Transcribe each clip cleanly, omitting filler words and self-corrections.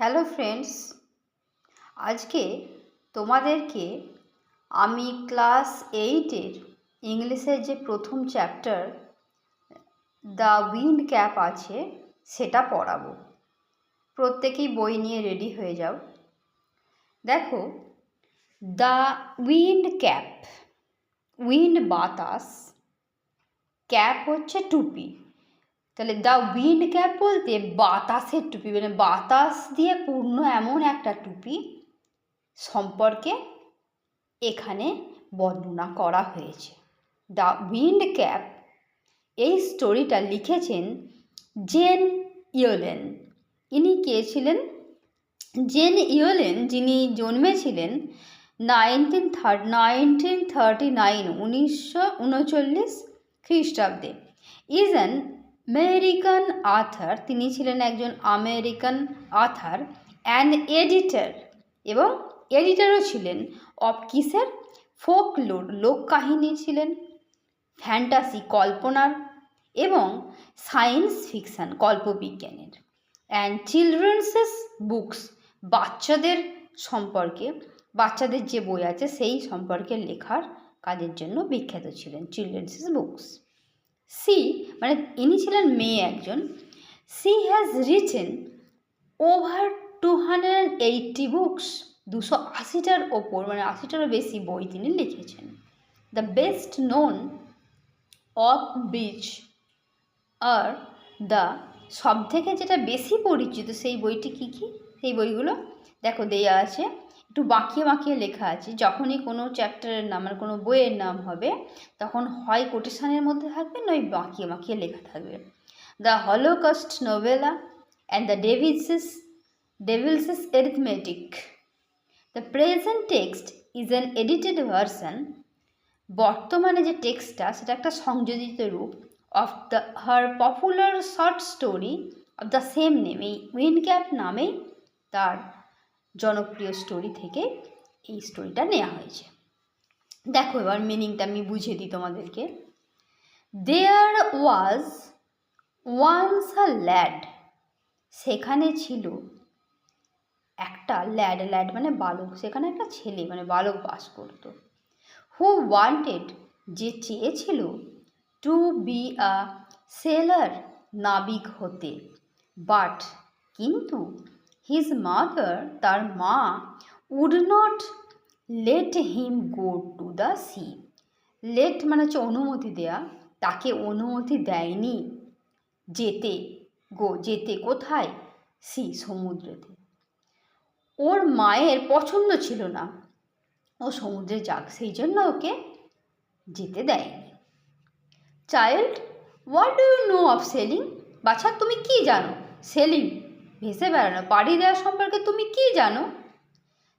Hello friends, আজকে তোমাদেরকে আমি ক্লাস 8-এর ইংলিশের যে প্রথম চ্যাপ্টার দ্য উইন্ড ক্যাপ আছে সেটা পড়াবো। প্রত্যেকেই বই নিয়ে রেডি হয়ে যাও। দেখো, দ্য উইন্ড ক্যাপ, উইন্ড বাতাস, ক্যাপ হচ্ছে টুপি। তাহলে দ্য উইন্ড ক্যাপ বলতে বাতাসের টুপি, মানে বাতাস দিয়ে পূর্ণ এমন একটা টুপি সম্পর্কে এখানে বর্ণনা করা হয়েছে। দ্য উইন্ড ক্যাপ, এই স্টোরিটা লিখেছেন জেন ইয়েলেন। ইনি কে ছিলেন? জেন ইয়েলেন, যিনি জন্মেছিলেন 1939 খ্রিস্টাব্দে। ইজ অ্যান আমেরিকান আথার, তিনি ছিলেন একজন আমেরিকান আথার অ্যান্ড এডিটর, এবং এডিটরও ছিলেন অফ কিসের? ফোকলোর, লোককাহিনী ছিলেন, ফ্যান্টাসি কল্পনার, এবং সায়েন্স ফিকশন কল্পবিজ্ঞানের, অ্যান্ড চিলড্রেন্সেস বুকস, বাচ্চাদের সম্পর্কে, বাচ্চাদের যে বই আছে সেই সম্পর্কে লেখার কাজের জন্য বিখ্যাত ছিলেন। চিলড্রেন্সেস বুকস। সি মানে ইনি ছিলেন মেয়ে একজন। She has written over 280 books, 280টার ওপর, মানে 80টারও বেশি বই তিনি লিখেছেন। The best known of which আর দ্য, সব থেকে যেটা বেশি পরিচিত সেই বইটি কী কী? সেই বইগুলো দেখো দেয়া আছে, একটু বাঁকিয়ে বাঁকিয়ে লেখা আছে। যখনই কোনো চ্যাপ্টারের নাম মানে কোনো বইয়ের নাম হবে তখন হয় কোটেশনের মধ্যে থাকবে, নয় বাঁকিয়ে বাঁকিয়ে লেখা থাকবে। The holocaust নোভেলা and the Devil's arithmetic. The present text is an edited version, বর্তমানে যে টেক্সটটা সেটা একটা সংযোজিত রূপ of the her popular short story of the same name, এই উইন্ড ক্যাপ নামেই তার জনপ্রিয় স্টোরি থেকে এই স্টোরিটা নেওয়া হয়েছে। দেখো এবার মিনিংটা আমি বুঝিয়ে দিই তোমাদেরকে। দেয়ার ওয়াজ ওয়ান্স আ ল্যাড, সেখানে ছিল একটা ল্যাড, ল্যাড মানে বালক, সেখানে একটা ছেলে মানে বালক বাস করত। হু ওয়ান্টেড, যে চেয়েছিল, টু বি আ সেলার, নাবিক হতে, বাট কিন্তু, হিজ মাদার, তার মা, would not let him go to the sea, let মানে হচ্ছে অনুমতি দেয়া, তাকে অনুমতি দেয়নি যেতে, যেতে কোথায়? সি, সমুদ্রেতে। ওর মায়ের পছন্দ ছিল না ও সমুদ্রে যাক, সেই জন্য ওকে যেতে দেয়নি। Child, what do you know of sailing, বাচ্চা তুমি কি জানো সেলিং, ভেসে বেড়ানো, পাড়ি দেওয়া সম্পর্কে তুমি কি জানো?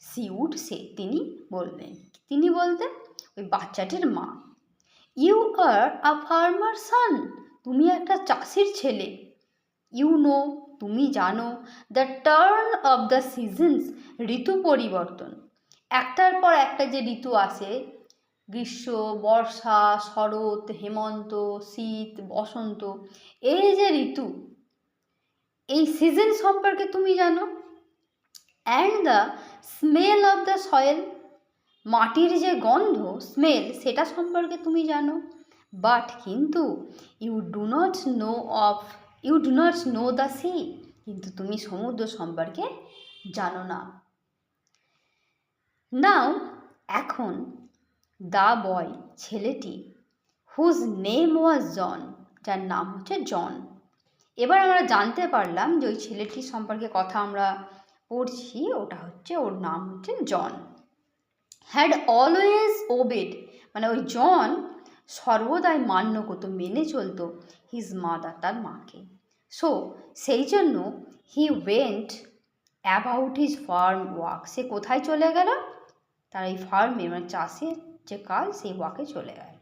সি উড সে, তিনি বলবেন, তিনি বলতেন, ওই বাচ্চাটির মা, ইউ আর আ ফার্মার সান, তুমি একটা চাষির ছেলে। ইউ নো, তুমি জানো, the turn of the seasons, ঋতু পরিবর্তন, একটার পর একটা যে ঋতু আসে, গ্রীষ্ম, বর্ষা, শরৎ, হেমন্ত, শীত, বসন্ত, এই যে ঋতু, এই সিজন সম্পর্কে তুমি জানো। And the smell of the soil, মাটির যে গন্ধ, স্মেল, সেটা সম্পর্কে তুমি জানো। বাট কিন্তু, you do not know the sea, কিন্তু তুমি সমুদ্র সম্পর্কে জানো না। নাও, এখন, দ্য বয়, ছেলেটি, হুজ নেম ওয়াজ জন, যার নাম হচ্ছে জন। এবার আমরা জানতে পারলাম যে ওই ছেলেটির সম্পর্কে কথা আমরা পড়ছি, ওটা হচ্ছে, ওর নাম হচ্ছে জন। হ্যাড অলওয়েজ ওবেড, মানে ওই জন সর্বদাই মান্য করতো, মেনে চলতো, হিজ মাদার, তার মাকে। সো সেই জন্য he went about his farm work, সে কোথায় চলে গেল? তার এই ফার্মে মানে চাষের যে কাজ, সেই ওয়াকে চলে গেল।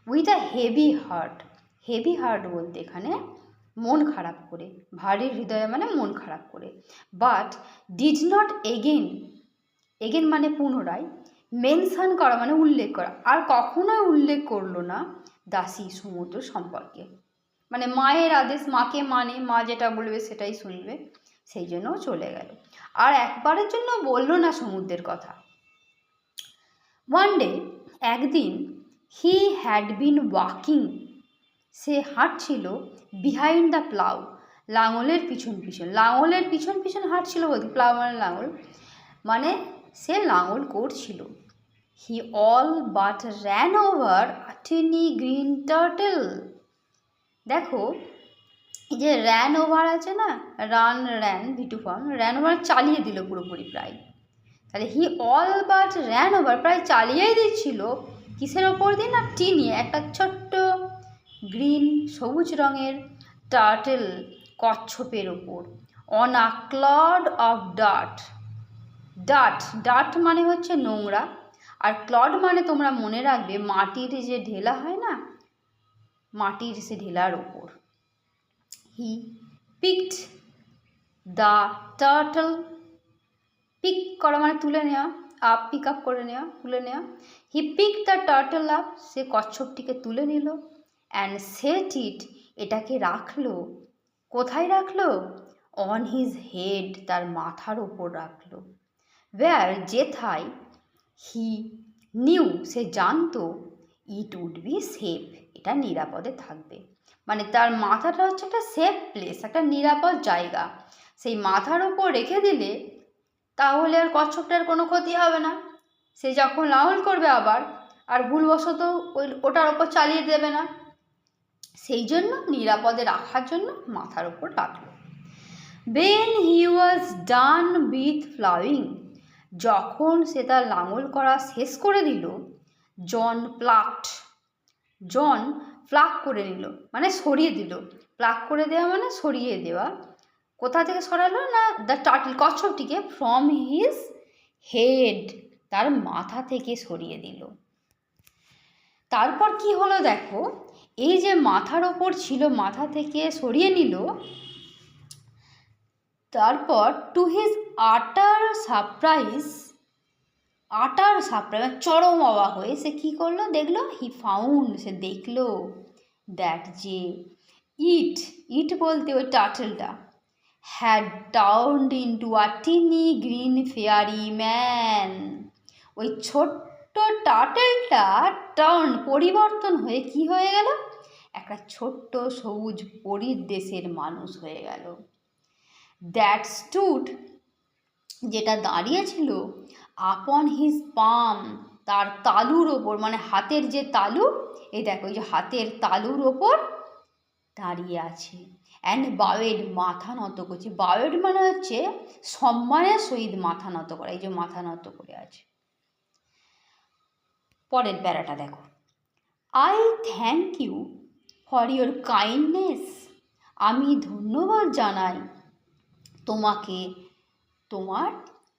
With a heavy heart, heavy heart বলতে এখানে মন খারাপ করে, ভারী হৃদয়ে মানে মন খারাপ করে। But did not again, again মানে পুনরায়, মেনশন করা মানে উল্লেখ করা, আর কখনোই উল্লেখ করলো না দাসী, সমুদ্র সম্পর্কে। মানে মায়ের আদেশ, মাকে মানে, মা যেটা বলবে সেটাই শুনবে, সেই জন্য চলে গেল, আর একবারের জন্য বলল না সমুদ্রের কথা। ওয়ান ডে, একদিন, হি হ্যাড বিন ওয়াকিং, সে হাঁটছিল, বিহাইন্ড দ্য প্লাউ, লাঙলের পিছন পিছন। লাঙলের পিছন পিছন হাঁটছিল বলতে, প্লাউ মানে লাঙল, মানে সে লাঙল করছিল। হি all but ran over a tiny green turtle. দেখো, এই যে র্যান ওভার আছে না, ran V2 form, ran over চালিয়ে দিল পুরোপুরি প্রায়। তাহলে হি অল বাট র্যান ওভার, প্রায় চালিয়েই দিচ্ছিল কিসের ওপর দিয়ে না, টিনি, একটা ছোট্ট গ্রিন সবুজ রঙের টার্টেল, কচ্ছপের ওপর, অন আ ক্লড অফ ডাট। ডাট, ডাট মানে হচ্ছে নোংরা, আর ক্লড মানে তোমরা মনে রাখবে মাটির যে ঢেলা হয় না, মাটির সে ঢেলার ওপর। He picked the turtle, pick করা মানে তুলে নেওয়া, আপ, পিক আপ করে নেওয়া, তুলে নেওয়া। He pick the turtle up, সে কচ্ছপটিকে তুলে নিল, অ্যান্ড সেট ইট, এটাকে রাখলো, কোথায় রাখলো, অন হিজ হেড, তার মাথার ওপর রাখলো। ওয়্যার, যেথায়, হি নিউ, সে জানতো, ইট উড বি সেফ, এটা নিরাপদে থাকবে। মানে তার মাথাটা হচ্ছে একটা সেফ প্লেস, একটা নিরাপদ জায়গা, সেই মাথার ওপর রেখে দিলে তাহলে আর কচ্ছপটার কোনো ক্ষতি হবে না। সে যখন লাঙল করবে আবার, আর ভুলবশত ওটার ওপর চালিয়ে দেবে না, সেই জন্য নিরাপদে রাখার জন্য মাথার ওপর রাখলো। When he was done with plowing, যখন সে তার লাঙল করা শেষ করে দিল, জন প্লাক করে নিল, মানে সরিয়ে দিল। প্লাক করে দেওয়া মানে সরিয়ে দেওয়া। কোথা থেকে সরালো না, দ্য টার্টল, কচ্ছপটিকে, ফ্রম হিজ হেড, তার মাথা থেকে সরিয়ে দিল। তারপর কি হলো দেখো, এই যে মাথার ওপর ছিল, মাথা থেকে সরিয়ে নিল, তারপর টু হিজ আটার সারপ্রাইজ, চরম অবাক হয়ে সে কী করলো, দেখলো, হি ফাউন্ড, সে দেখলো, দ্যাট যে ইট বলতে ওই টার্টলটা, had turned into a tiny green fairy man, ওই ছোট্ট টার্টলটা পরিবর্তন হয়ে কি হয়ে গেল, একটা ছোট্ট সবুজ পরীর দেশের মানুষ হয়ে গেল। দ্যাট স্টুড, যেটা দাঁড়িয়েছিল, আপন হিজ পাম, তার তালুর ওপর, মানে হাতের যে তালু, এই দেখো এই যে হাতের তালুর ওপর দাঁড়িয়ে আছে। অ্যান্ড বাওয়েড, মাথা নত করছে। বাওয়েড মানে হচ্ছে সম্মানের সহিত মাথা নত করা, এই যে মাথা নত করে আছে। পরের প্যারাটা দেখো, I thank you for your kindness, আমি ধন্যবাদ জানাই তোমাকে তোমার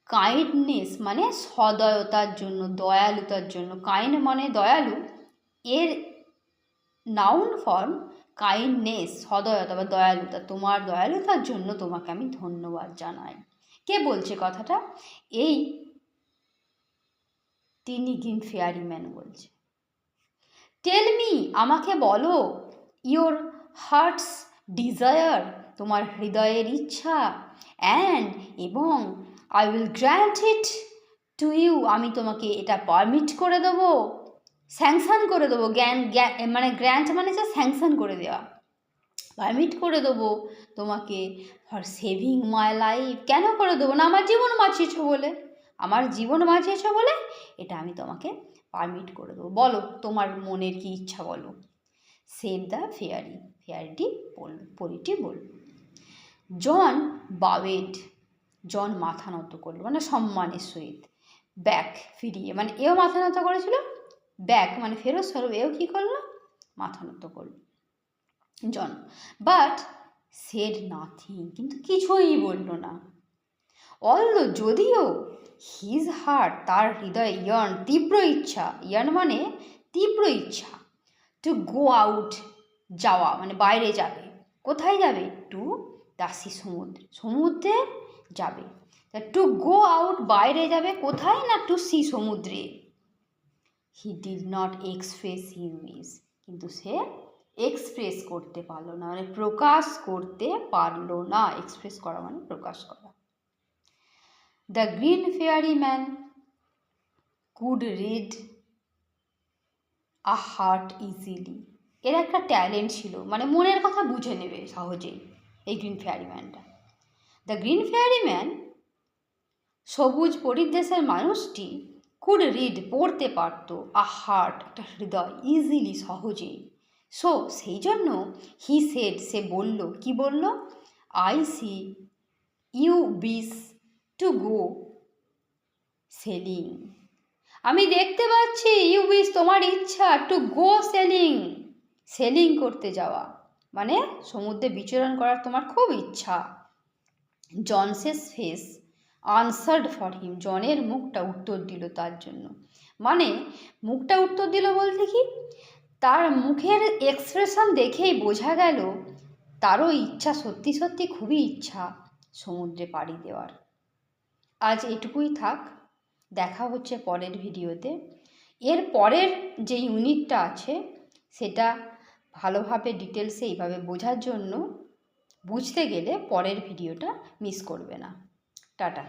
কাইন্ডনেস মানে সদয়তার জন্য, দয়ালুতার জন্য। কাইন্ড মানে দয়ালু, এর নাউন ফর্ম কাইন্ডনেস, সদয়তা বা দয়ালুতা। তোমার দয়ালুতার জন্য তোমাকে আমি ধন্যবাদ জানাই। কে বলছে কথাটা? এই টিনি গ্রিন ফেয়ারি ম্যান বলছে। টেল মি, আমাকে বলো, ইয়োর হার্টস ডিজায়ার, তোমার হৃদয়ের ইচ্ছা, অ্যান্ড এবং I will grant it to you, আমি তোমাকে এটা পারমিট করে দেবো, স্যাংশন করে দেবো। মানে গ্র্যান্ট মানে যে স্যাংশন করে দেওয়া, পারমিট করে দেবো তোমাকে, ফর সেভিং মাই লাইফ, কেন করে দেবো না, আমার জীবন বাঁচিয়েছো বলে, আমার জীবন বাঁচিয়েছো বলে এটা আমি তোমাকে পারমিট করে দেবো। বলো তোমার মনের কি ইচ্ছা বলো। সেভ দ্য ফেয়ারি, ফেয়ারিটি বলল, পরীটি বলল। জন বাওয়েড, জন মাথা নত করলো, মানে সম্মানের সহিত। ব্যাক, ফিরিয়ে, মানে এও মাথা নত করেছিল, ব্যাক মানে ফেরত স্বরূপ, এও কী করলো, মাথা নত করলো জন। বাট সেড নাথিং, কিন্তু কিছুই বলল না। অলদো, যদিও, হিজ হার্ট, তার হৃদয়ে, ইয়ার্ন, তীব্র ইচ্ছা, ইয়ার্ন মানে তীব্র ইচ্ছা, টু গো আউট, যাওয়া মানে বাইরে যাবে। কোথায় যাবে? টু দ্য সি, সমুদ্রে, সমুদ্রে যাবে। টু গো আউট, বাইরে যাবে, কোথায় না, টু সি, সমুদ্রে। He did not express his wish, কিন্তু সে এক্সপ্রেস করতে পারলো না, মানে প্রকাশ করতে পারলো না। এক্সপ্রেস করা মানে প্রকাশ করা। The green fairy man could read a heart easily. এর একটা ট্যালেন্ট ছিল, মানে মনের কথা বুঝে নেবে সহজেই এই গ্রিন ফেয়ারি ম্যানটা। দ্য গ্রিন ফেয়ারি ম্যান, সবুজ পরিদেশের মানুষটি, কুড রিড পড়তে পারতো, আ হার্ট একটা হৃদয়, ইজিলি সহজেই। সো সেই জন্য হি সেড, সে বলল, কি বলল? I see you wish to go sailing. আমি দেখতে পাচ্ছি ইউ উইশ, তোমার ইচ্ছা, টু গো সেলিং, সেলিং করতে যাওয়া, মানে সমুদ্রে বিচরণ করার তোমার খুব ইচ্ছা। জনসেস ফেস আনসার্ড ফর হিম, জনের মুখটা উত্তর দিল তার জন্য। মানে মুখটা উত্তর দিল বলতে কি, তার মুখের এক্সপ্রেশন দেখেই বোঝা গেল তারও ইচ্ছা, সত্যি সত্যি খুবই ইচ্ছা সমুদ্রে পাড়ি দেওয়ার। আজ এটুকুই থাক, দেখা হচ্ছে পরের ভিডিওতে। এর পরের যে ইউনিটটা আছে সেটা ভালোভাবে ডিটেলসে এইভাবে বোঝার জন্য, বুঝতে গেলে পরের ভিডিওটা মিস করবে না। টাটা।